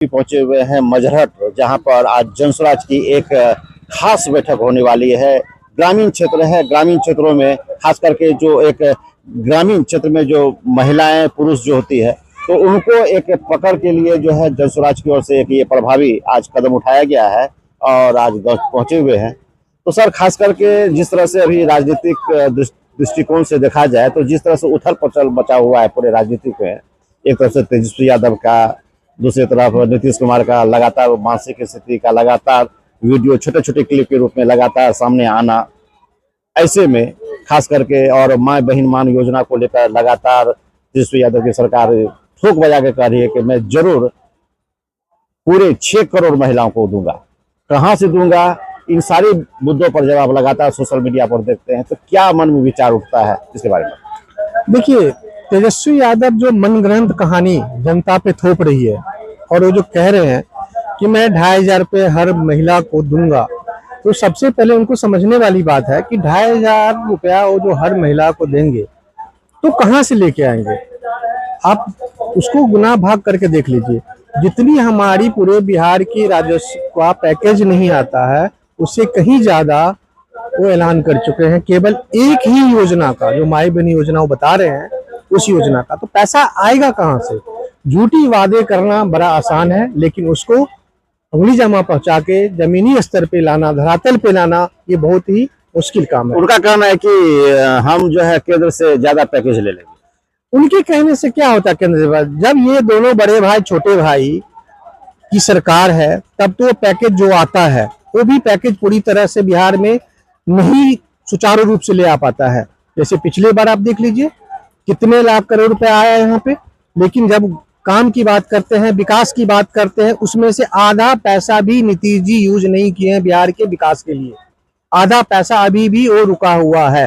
पहुंचे हुए हैं मजहट, जहां पर आज जनसुराज की एक खास बैठक होने वाली है। ग्रामीण क्षेत्र है, ग्रामीण क्षेत्रों में खास करके जो एक ग्रामीण क्षेत्र में जो महिलाएं पुरुष जो होती है, तो उनको एक पकड़ के लिए जो है जनसुराज की ओर से एक ये प्रभावी आज कदम उठाया गया है और आज पहुंचे हुए हैं। तो सर, खास करके जिस तरह से अभी राजनीतिक दृष्टिकोण से देखा जाए तो जिस तरह से उथल पुथल मचा हुआ है पूरे राजनीति में, एक तरफ से तेजस्वी यादव का, दूसरी तरफ नीतीश कुमार का लगातार मानसिक स्थिति का लगातार वीडियो छोटे छोटे क्लिप के रूप में लगातार सामने आना, ऐसे में खास करके और माँ बहन मान योजना को लेकर लगातार तेजस्वी यादव की सरकार ठोक बजा के कह रही है कि मैं जरूर पूरे 6 करोड़ महिलाओं को दूंगा। कहाँ से दूंगा, इन सारे मुद्दों पर जब आप लगातार सोशल मीडिया पर देखते हैं तो क्या मन में विचार उठता है इसके बारे में? देखिए, तेजस्वी यादव जो मनगढ़ंत कहानी जनता पे थोप रही है और वो जो कह रहे हैं कि मैं 2500 रुपये हर महिला को दूंगा, तो सबसे पहले उनको समझने वाली बात है कि 2500 रुपया वो जो हर महिला को देंगे तो कहाँ से लेके आएंगे। आप उसको गुना भाग करके देख लीजिए, जितनी हमारी पूरे बिहार की राजस्व का पैकेज नहीं आता है उससे कहीं ज्यादा वो ऐलान कर चुके हैं। केवल एक ही योजना का, जो माई बहन योजना वो बता रहे हैं, उस योजना का तो पैसा आएगा कहाँ से। झूठी वादे करना बड़ा आसान है, लेकिन उसको उंगली जमा पहुंचा के जमीनी स्तर पे लाना, धरातल पे लाना, ये बहुत ही मुश्किल काम है। उनका कहना है कि हम जो है केंद्र से ज्यादा पैकेज ले लेंगे। उनके कहने से क्या होता है केंद्र से? जब ये दोनों बड़े भाई छोटे भाई की सरकार है तब तो पैकेज जो आता है वो भी पैकेज पूरी तरह से बिहार में नहीं सुचारू रूप से ले आ पाता है। जैसे पिछले बार आप देख लीजिए कितने लाख करोड़ रुपए आया है यहाँ पे, लेकिन जब काम की बात करते हैं, विकास की बात करते हैं, उसमें से आधा पैसा भी नीतीश जी यूज नहीं किए हैं बिहार के विकास के लिए। आधा पैसा अभी भी वो रुका हुआ है।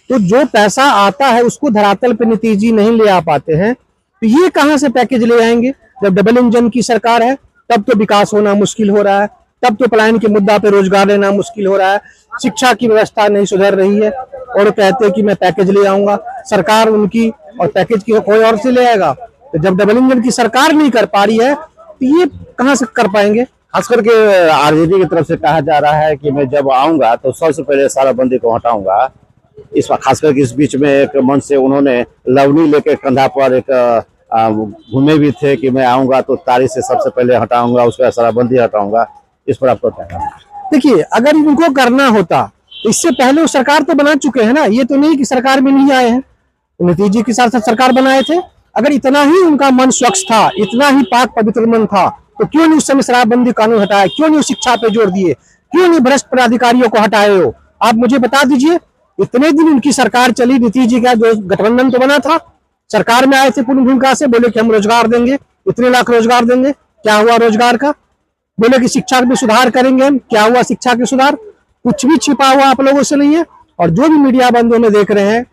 तो जो पैसा आता है उसको धरातल पे नीतीश जी नहीं ले आ पाते हैं, तो ये कहाँ से पैकेज ले आएंगे? जब डबल इंजन की सरकार है तब तो विकास होना मुश्किल हो रहा है, तब तो पलायन के मुद्दा पे रोजगार लेना मुश्किल हो रहा है, शिक्षा की व्यवस्था नहीं सुधर रही है और कहते हैं कि मैं पैकेज ले आऊंगा। सरकार उनकी और पैकेज की कोई और से ले आएगा। तो जब डबल इंजन की सरकार नहीं कर पा रही है तो ये कहाँ से कर पाएंगे? खास करके आरजेडी की तरफ से कहा जा रहा है कि मैं जब आऊंगा तो सबसे पहले शराबबंदी को हटाऊंगा। इस खास करके इस बीच में एक मंच से उन्होंने लवनी लेके कंधा पर एक घूमे भी थे कि मैं आऊंगा तो तारी से सबसे पहले हटाऊंगा, उसके बाद शराबबंदी हटाऊंगा। इस पर आपको क्या कहना है? देखिए, अगर इनको करना होता तो इससे पहले वो सरकार तो बना चुके हैं ना। ये तो नहीं कि सरकार में नहीं आए हैं, नीतीश जी के साथ साथ सरकार बनाए थे। अगर इतना ही उनका मन स्वच्छ था, इतना ही पाक पवित्र मन था, तो क्यों नहीं उस समय शराबबंदी कानून हटाया? क्यों नहीं शिक्षा पे जोर दिए? क्यों नहीं भ्रष्ट पदाधिकारियों को हटाए हो? आप मुझे बता दीजिए। इतने दिन उनकी सरकार चली, नीतीश जी का जो गठबंधन तो बना था, सरकार में आए थे पूर्ण भूमिका से, बोले कि हम रोजगार देंगे, इतने लाख रोजगार देंगे। क्या हुआ रोजगार का? बोले कि शिक्षा में सुधार करेंगे हम, क्या हुआ शिक्षा के सुधार? कुछ भी छिपा हुआ आप लोगों से नहीं है। और जो भी मीडिया बंधु में देख रहे हैं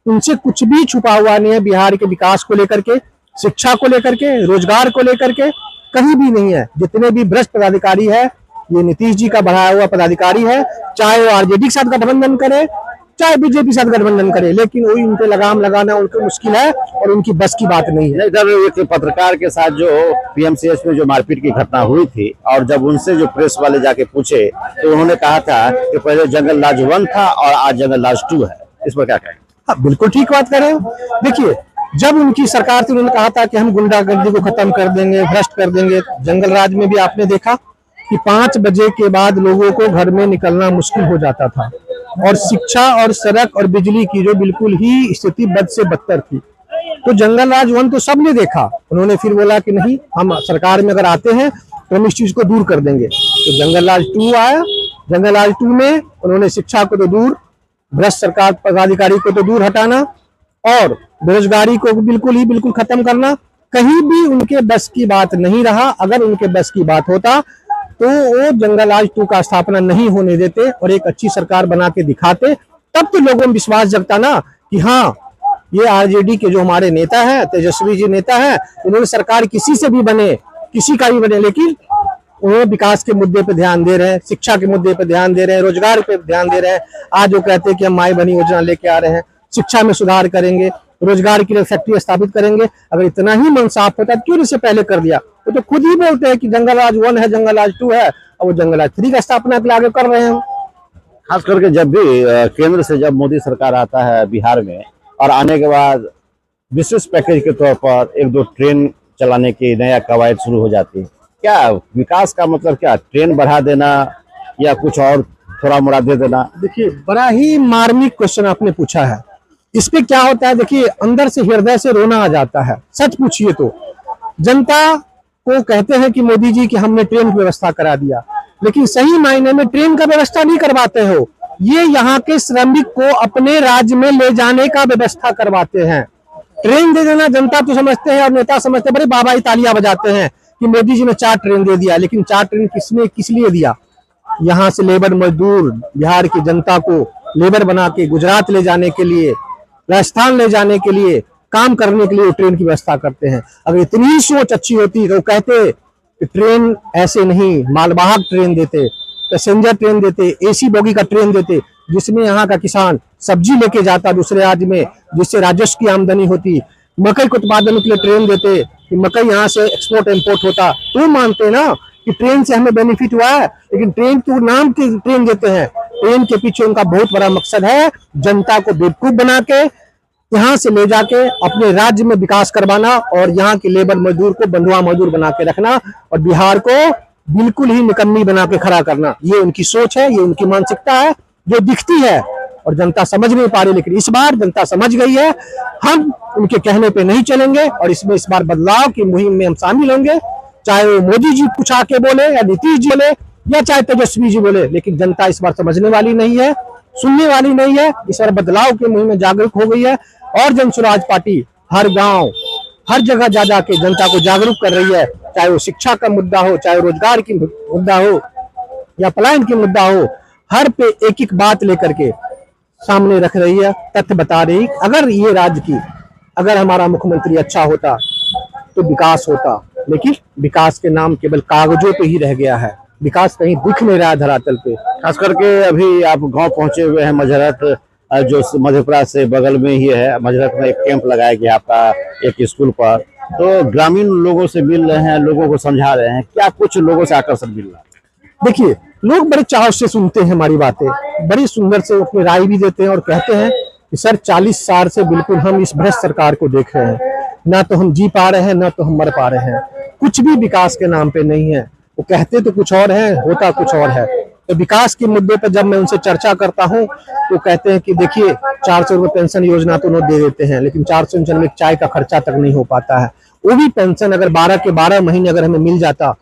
उनसे कुछ भी छुपा हुआ नहीं है। बिहार के विकास को लेकर के, शिक्षा को लेकर के, रोजगार को लेकर के कहीं भी नहीं है। जितने भी भ्रष्ट पदाधिकारी है ये नीतीश जी का बढ़ाया हुआ पदाधिकारी है, चाहे वो आरजेडी के साथ गठबंधन करे, चाहे बीजेपी साथ गठबंधन करे, लेकिन वही उनके लगाम लगाना उनको मुश्किल है और उनकी बस की बात नहीं है। इधर एक पत्रकार के साथ जो पीएमसीएच में जो मारपीट की घटना हुई थी और जब उनसे जो प्रेस वाले जाके पूछे तो उन्होंने कहा था कि पहले जंगल राज 1 था और आज जंगल राज 2 है। इस पर क्या कहेंगे? हाँ, बिल्कुल ठीक बात कर रहे हो। देखिए, जब उनकी सरकार थी उन्होंने कहा था कि हम गुंडागर्दी को खत्म कर देंगे, भ्रष्ट कर देंगे। जंगल राज में भी आपने देखा कि 5 बजे के बाद लोगों को घर में निकलना मुश्किल हो जाता था और शिक्षा और सड़क और बिजली की जो बिल्कुल ही स्थिति बद से बदतर थी। तो जंगल राज 1 तो सबने देखा। उन्होंने फिर बोला कि नहीं, हम सरकार में अगर आते हैं तो हम इस चीज को दूर कर देंगे। तो जंगल राज 2 आया। जंगल राज 2 में उन्होंने शिक्षा को तो दूर, भ्रष्ट सरकार पदाधिकारी को तो दूर हटाना और बेरोजगारी को बिल्कुल खत्म करना, कहीं भी उनके बस की बात नहीं रहा। अगर उनके बस की बात होता तो वो जंगल राज 2 का स्थापना नहीं होने देते और एक अच्छी सरकार बना के दिखाते। तब तो लोगों में विश्वास जगता ना कि हाँ, ये आरजेडी के जो हमारे नेता है, तेजस्वी जी नेता है, उन्होंने सरकार किसी से भी बने, किसी का भी बने, लेकिन उन्होंने विकास के मुद्दे पे ध्यान दे रहे हैं, शिक्षा के मुद्दे पे ध्यान दे रहे हैं, रोजगार पे ध्यान दे रहे हैं। आज वो कहते हैं कि हम माई बहन योजना लेके आ रहे हैं, शिक्षा में सुधार करेंगे, रोजगार के लिए फैक्ट्री स्थापित करेंगे। अगर इतना ही मन साफ होता तो क्यों इससे पहले कर दिया? वो तो खुद ही बोलते हैं कि जंगल राज 1 है, जंगल राज 2 है, और वो जंगल राज 3 का स्थापना के लिए आगे कर रहे हैं। खास करके जब भी केंद्र से जब मोदी सरकार आता है बिहार में, और आने के बाद विशेष पैकेज के तौर पर 1-2 ट्रेन चलाने की नया कवायद शुरू हो जाती है। क्या विकास का मतलब क्या, ट्रेन बढ़ा देना या कुछ और थोड़ा मोड़ा दे देना? देखिए, बड़ा ही मार्मिक क्वेश्चन आपने पूछा है। इस पे क्या होता है, देखिए, अंदर से हृदय से रोना आ जाता है। सच पूछिए तो जनता को कहते हैं कि मोदी जी कि हमने ट्रेन की व्यवस्था करा दिया, लेकिन सही मायने में ट्रेन का व्यवस्था नहीं करवाते हो। ये यहाँ के श्रमिक को अपने राज्य में ले जाने का व्यवस्था करवाते हैं। ट्रेन दे देना जनता तो समझते हैं और नेता समझते हैं, बड़े बाबा तालियां बजाते हैं कि मोदी जी ने 4 ट्रेन दे दिया। लेकिन 4 ट्रेन किसने किस लिए दिया? यहाँ से लेबर मजदूर, बिहार की जनता को लेबर बना के गुजरात ले जाने के लिए, राजस्थान ले जाने के लिए, काम करने के लिए ट्रेन की व्यवस्था करते हैं। अगर इतनी सोच अच्छी होती तो कहते कि ट्रेन ऐसे नहीं, मालवाहक ट्रेन देते, पैसेंजर ट्रेन देते, एसी बोगी का ट्रेन देते, जिसमें यहाँ का किसान सब्जी लेके जाता दूसरे राज्य में, जिससे राजस्व की आमदनी होती। मकई के उत्पादन के लिए ट्रेन देते कि मकई यहाँ से एक्सपोर्ट इम्पोर्ट होता। तो मानते ना कि ट्रेन से हमें बेनिफिट हुआ है, लेकिन ट्रेन के नाम की ट्रेन देते हैं। ट्रेन के पीछे उनका बहुत बड़ा मकसद है जनता को बेवकूफ बना के यहाँ से ले जाके अपने राज्य में विकास करवाना और यहाँ के लेबर मजदूर को बंधुआ मजदूर बना के रखना और बिहार को बिल्कुल ही निकम्मी बना के खड़ा करना। ये उनकी सोच है, ये उनकी मानसिकता है जो दिखती है और जनता समझ नहीं पा रही। लेकिन इस बार जनता समझ गई है। हम उनके कहने पे नहीं चलेंगे और इसमें इस बार बदलाव की मुहिम में हम शामिल होंगे, चाहे वो मोदी जी कुछ आके बोले या नीतीश जी बोले या चाहे तेजस्वी जी बोले। लेकिन जनता इस बार समझने वाली नहीं है, सुनने वाली नहीं है। इस बार बदलाव की मुहिम में जागरूक हो गई है और जन स्वराज पार्टी हर गांव हर जगह जा जाके जनता को जागरूक कर रही है। चाहे वो शिक्षा का मुद्दा हो, चाहे रोजगार की मुद्दा हो या पलायन की मुद्दा हो, हर पे एक एक बात लेकर के सामने रख रही है, तथ्य बता रही। अगर ये राज्य की, अगर हमारा मुख्यमंत्री अच्छा होता तो विकास होता, लेकिन विकास के नाम केवल कागजों पे ही रह गया है। विकास कहीं दिख नहीं रहा है धरातल पे। खास करके अभी आप गांव पहुंचे हुए हैं मजरत, जो मधेपुरा से बगल में ही है। मजरत में एक कैंप लगाया गया आपका एक स्कूल पर, तो ग्रामीण लोगों से मिल रहे हैं, लोगों को समझा रहे हैं। क्या कुछ लोगों से आकर्षण मिल रहा है? देखिए, लोग बड़े चाव से सुनते हैं हमारी बातें, बड़ी सुंदर से अपनी राय भी देते हैं और कहते हैं कि सर 40 साल से बिल्कुल हम इस भ्रष्ट सरकार को देख रहे हैं, ना तो हम जी पा रहे हैं ना तो हम मर पा रहे हैं, कुछ भी विकास के नाम पे नहीं है। वो कहते तो कुछ और है, होता कुछ और है। तो विकास के मुद्दे पर जब मैं उनसे चर्चा करता हूं तो कहते हैं कि देखिए 400 रुपये पेंशन योजना तो उन्होंने दे देते हैं, लेकिन 400 में चाय का खर्चा तक नहीं हो पाता है। वो भी पेंशन अगर 12 के 12 महीने अगर हमें मिल जाता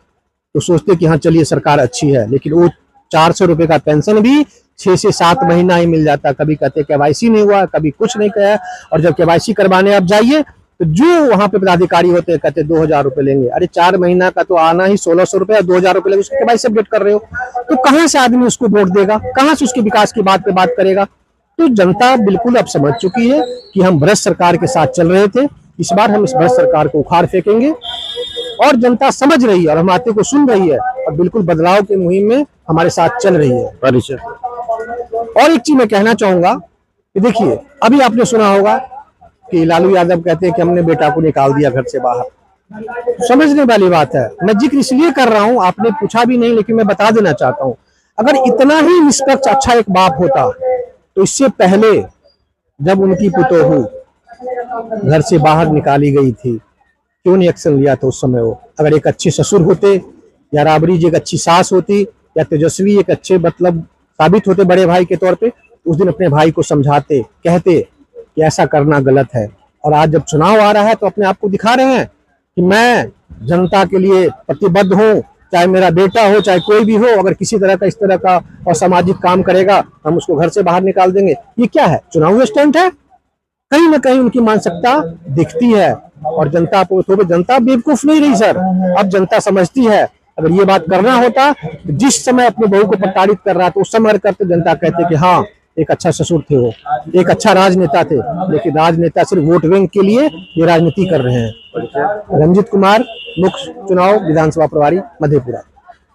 तो सोचते कि हाँ चलिए सरकार अच्छी है, लेकिन वो 400 रुपये का पेंशन भी 6 से 7 महीना ही मिल जाता। कभी कहते केवाईसी नहीं हुआ, कभी कुछ नहीं कहा, और जब केवाईसी करवाने आप जाइए तो जो वहां पे पदाधिकारी होते हैं कहते 2000 रुपए लेंगे। अरे 4 महीना का तो आना ही 1600 रुपए, 2000 रुपए लेंगे, उसके केवाईसी अपडेट कर रहे हो तो कहां से आदमी उसको वोट देगा, कहां से उसके विकास की बात पे बात करेगा। तो जनता बिल्कुल अब समझ चुकी है कि हम भ्रष्ट सरकार के साथ चल रहे थे। इस बार हम इस भ्रष्ट सरकार को उखाड़ फेंकेंगे और जनता समझ रही है और हम बातें को सुन रही है और बिल्कुल बदलाव की मुहिम में हमारे साथ चल रही है। और एक चीज मैं कहना चाहूंगा कि देखिए, अभी आपने सुना होगा कि लालू यादव कहते हैं कि हमने बेटा को निकाल दिया घर से बाहर। समझने वाली बात है। मैं जिक्र इसलिए कर रहा हूं, आपने पूछा भी नहीं, लेकिन मैं बता देना चाहता हूं, अगर इतना ही निष्पक्ष अच्छा एक बाप होता तो इससे पहले जब उनकी पुतोहू घर से बाहर निकाली गई थी क्यों नहीं एक्शन लिया था उस समय? वो अगर एक अच्छे ससुर होते या राबड़ी जी एक अच्छी सास होती या तेजस्वी एक अच्छे मतलब साबित होते बड़े भाई के तौर पे, उस दिन अपने भाई को समझाते, कहते कि ऐसा करना गलत है। और आज जब चुनाव आ रहा है तो अपने आप को दिखा रहे हैं कि मैं जनता के लिए प्रतिबद्ध हूँ, चाहे मेरा बेटा हो चाहे कोई भी हो, अगर किसी तरह का इस तरह का असामाजिक काम करेगा हम उसको घर से बाहर निकाल देंगे। ये क्या है? चुनावी स्टंट है। कहीं ना कहीं उनकी मानसिकता दिखती है और जनता को तो जनता बेवकूफ नहीं रही सर, अब जनता समझती है। अगर ये बात करना होता तो जिस समय अपने बहू को प्रताड़ित कर रहा था उस समय करते जनता कहते कि हाँ एक अच्छा ससुर थे, वो एक अच्छा राजनेता थे। लेकिन राजनेता सिर्फ वोट बैंक के लिए ये राजनीति कर रहे हैं। रंजीत कुमार, मुख्य चुनाव विधानसभा प्रभारी, मधेपुरा।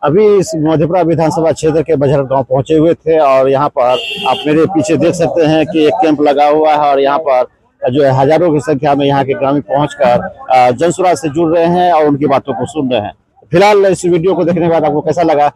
अभी इस मधेपुरा विधानसभा क्षेत्र के बजरत गांव पहुंचे हुए थे और यहाँ पर आप मेरे पीछे देख सकते हैं कि एक कैंप लगा हुआ है और यहाँ पर जो है हजारों की संख्या में यहाँ के ग्रामीण पहुंचकर जनसुराज से जुड़ रहे हैं और उनकी बातों को सुन रहे हैं। फिलहाल इस वीडियो को देखने के बाद आपको कैसा लगा?